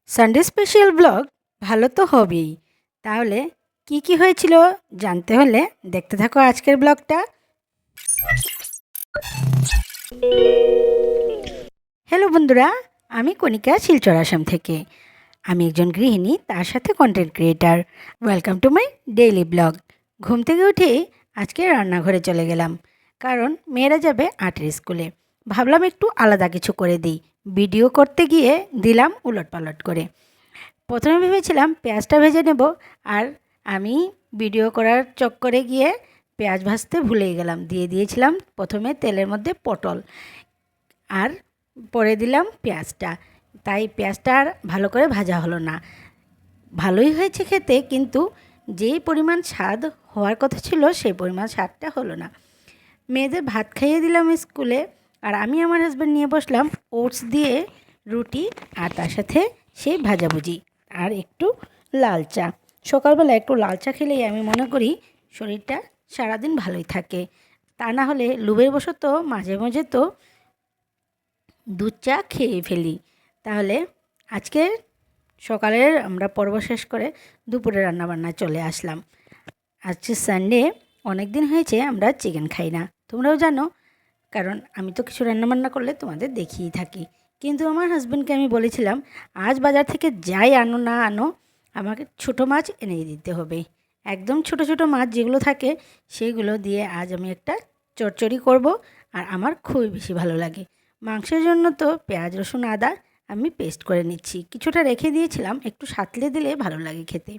Sunday special blog ভালো তো হবেই। তাহলে কি কি হয়েছিল জানতে হলে দেখতে থাকো আজকের ব্লগটা। হ্যালো বন্ধুরা, আমি কণিকা, শিলচর আসাম থেকে। আমি একজন গৃহিণী, তার সাথে content creator. Welcome to my daily blog. ঘুম থেকে উঠে আজকে রান্নাঘরে চলে গেলাম, কারণ মেয়েরা যাবে আর্টের স্কুলে। ভাবলাম একটু আলাদা কিছু করে দিই। ভিডিও করতে গিয়ে দিলাম উলটপালট করে। প্রথমে ভেবেছিলাম পেঁয়াজটা ভেজে নেব, আর আমি ভিডিও করার চক্করে গিয়ে পেঁয়াজ ভাজতে ভুলে গেলাম। দিয়ে দিয়েছিলাম প্রথমে তেলের মধ্যে পটল, আর পরে দিলাম পেঁয়াজটা। তাই পেঁয়াজটা আর ভালো করে ভাজা হলো না। ভালোই হয়েছে খেতে, কিন্তু যেই পরিমাণ স্বাদ হওয়ার কথা ছিল সেই পরিমাণ স্বাদটা হলো না। মেয়েদের ভাত খাইয়ে দিলাম স্কুলে, আর আমি আমার হাজব্যান্ড নিয়ে বসলাম ওটস দিয়ে রুটি, আর তার সাথে সেই ভাজাভুজি আর একটু লাল চা। সকালবেলা একটু লাল চা খেলেই আমি মনে করি শরীরটা সারাদিন ভালোই থাকে। তা না হলে লোভের বশত মাঝে মাঝে তো দুধ চা খেয়ে ফেলি। তাহলে আজকে সকালের আমরা পর্ব শেষ করে দুপুরে রান্নাবান্না চলে আসলাম। আজকে সানডে, অনেক দিন হয়েছে আমরা চিকেন খাই না, তোমরাও জানো। কারণ আমি তো কিছু রান্নাবান্না করলে তোমাদের দেখিয়েই থাকি। কিন্তু আমার হাজব্যান্ডকে আমি বলেছিলাম, আজ বাজার থেকে যাই আনো না আনো, আমাকে ছোটো মাছ এনে দিতে হবে। একদম ছোট ছোট মাছ যেগুলো থাকে সেইগুলো দিয়ে আজ আমি একটা চচ্চড়ি করব, আর আমার খুবই বেশি ভালো লাগে। মাংসের জন্য তো পেঁয়াজ রসুন আদা আমি পেস্ট করে নিচ্ছি, কিছুটা রেখে দিয়েছিলাম, একটু সাঁতলে দিলে ভালো লাগে খেতে।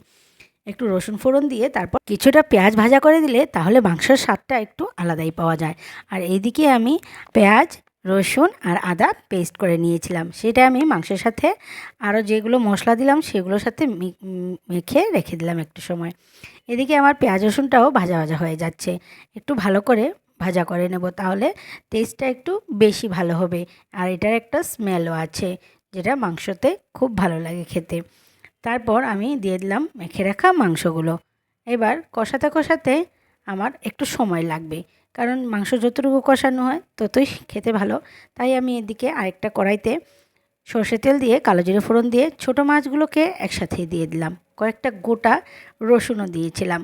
একটু রসুন ফোড়ন দিয়ে তারপর কিছুটা পেঁয়াজ ভাজা করে দিলে তাহলে মাংসের স্বাদটা একটু আলাদাই পাওয়া যায়। আর এইদিকে আমি পেঁয়াজ রসুন আর আদা পেস্ট করে নিয়েছিলাম, সেটা আমি মাংসের সাথে আরও যেগুলো মশলা দিলাম সেগুলোর সাথে মেখে রেখে দিলাম একটু সময়। এদিকে আমার পেঁয়াজ রসুনটাও ভাজা ভাজা হয়ে যাচ্ছে। একটু ভালো করে ভাজা করে নেব, তাহলে টেস্টটা একটু বেশি ভালো হবে। আর এটার একটা স্মেলও আছে, যেটা মাংসতে খুব ভালো লাগে খেতে। তারপর আমি দিয়ে দিলাম মেখে রাখা মাংসগুলো। এবার কষাতে কষাতে আমার একটু সময় লাগবে, কারণ মাংস যতটুকু কষানো হয় ততই খেতে ভালো। তাই আমি এদিকে আরেকটা কড়াইতে সর্ষে তেল দিয়ে কালো জিরে ফোড়ন দিয়ে ছোটো মাছগুলোকে একসাথে দিয়ে দিলাম। কয়েকটা গোটা রসুনও দিয়েছিলাম।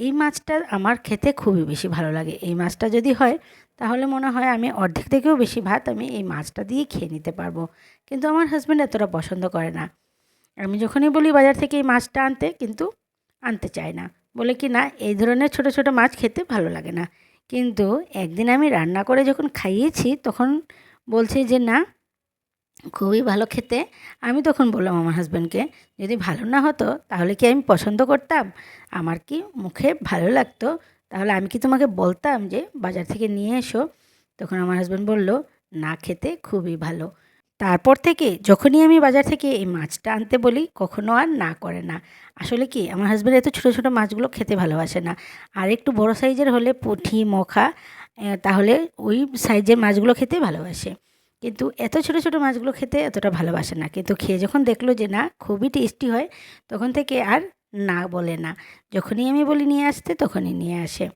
এই মাছটা আমার খেতে খুবই বেশি ভালো লাগে। এই মাছটা যদি হয় তাহলে মনে হয় আমি অর্ধেক থেকেও বেশি ভাত আমি এই মাছটা দিয়ে খেয়ে নিতে পারবো। কিন্তু আমার হাজব্যান্ড এতটা পছন্দ করে না। আমি যখনই বলি বাজার থেকে এই মাছটা আনতে, কিন্তু আনতে চায় না। বলে কি না, এই ধরনের ছোট ছোট মাছ খেতে ভালো লাগে না। কিন্তু একদিন আমি রান্না করে যখন খাইয়েছি তখন বলছে যে না, খুবই ভালো খেতে। আমি তখন বললাম আমার হাজব্যান্ডকে, যদি ভালো না হতো তাহলে কি আমি পছন্দ করতাম? আমার কি মুখে ভালো লাগতো? তাহলে আমি কি তোমাকে বলতাম যে বাজার থেকে নিয়ে এসো? তখন আমার হাজব্যান্ড বলল, না, খেতে খুবই ভালো। তারপর থেকে যখনই আমি বাজার থেকে এই মাছটা আনতে বলি কখনো আর না করে না। আসলে কি, আমার হাজব্যান্ড এত ছোটো ছোটো মাছগুলো খেতে ভালোবাসে না। আর একটু বড় সাইজের হলে পুঁটি মোখা, তাহলে ওই সাইজের মাছগুলো খেতে ভালোবাসে। কিন্তু এত ছোটো ছোটো মাছগুলো খেতে এতটা ভালোবাসে না। কিন্তু খেয়ে যখন দেখলো যে না, খুবই টেস্টি হয়, তখন থেকে আর না বলে না। যখনই আমি বলি নিয়ে আসতে তখনই নিয়ে আসে।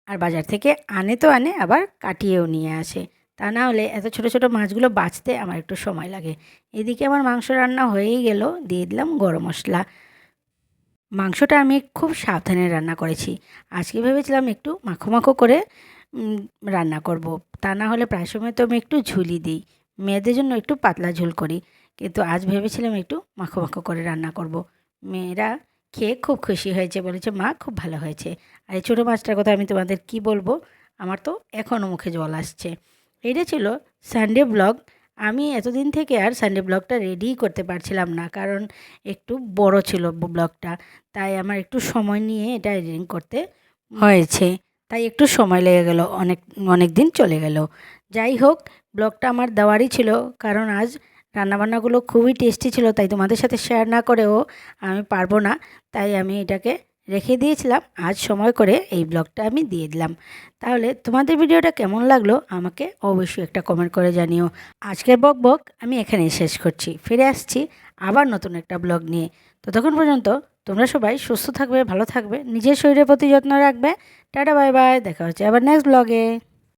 আর বাজার থেকে আনে তো আনে, আবার কাটিয়েও নিয়ে আসে। তা না হলে এত ছোটো ছোটো মাছগুলো বাছতে আমার একটু সময় লাগে। এদিকে আমার মাংস রান্না হয়েই গেল, দিয়ে দিলাম গরম মশলা। মাংসটা আমি খুব সাবধানে রান্না করেছি। আজকে ভেবেছিলাম একটু মাখো মাখো করে উম, রান্না করব। তা না হলে প্রায় সময় তো আমি একটু ঝুলি দিই, মেয়েদের জন্য একটু পাতলা ঝোল করি। কিন্তু আজ ভেবেছিলাম একটু মাখো মাখো করে রান্না করব। মেয়েরা খেয়ে খুব খুশি হয়েছে, বলেছে মা খুব ভালো হয়েছে। আর এই ছোটো মাছটার কথা আমি তোমাদের কি বলবো, আমার তো এখনও মুখে জল আসছে। এটা ছিল সানডে ব্লগ। আমি এতদিন থেকে আর সানডে ব্লগটা রেডিই করতে পারছিলাম না, কারণ একটু বড় ছিল ব্লগটা। তাই আমার একটু সময় নিয়ে এটা এডিটিং করতে হয়েছে। তাই একটু সময় লেগে গেল, অনেক অনেক দিন চলে গেল। যাই হোক, ব্লগটা আমার দেওয়ারই ছিল, কারণ আজ রান্নাবান্নাগুলো খুবই টেস্টি ছিল। তাই তোমাদের সাথে শেয়ার না করেও আমি পারবো না। তাই আমি এটাকে রেখে দিয়েছিলাম, আজ সময় করে এই ব্লগটা আমি দিয়ে দিলাম। তাহলে তোমাদের ভিডিওটা কেমন লাগলো আমাকে অবশ্যই একটা কমেন্ট করে জানিও। আজকের বক আমি এখানেই শেষ করছি। ফিরে আসছি আবার নতুন একটা ব্লগ নিয়ে। ততক্ষণ পর্যন্ত তোমরা সবাই সুস্থ থাকবে, ভালো থাকবে, নিজের শরীরের প্রতি যত্ন রাখবে। টাটা, বাই বাই, দেখা হচ্ছে আবার নেক্সট ব্লগে।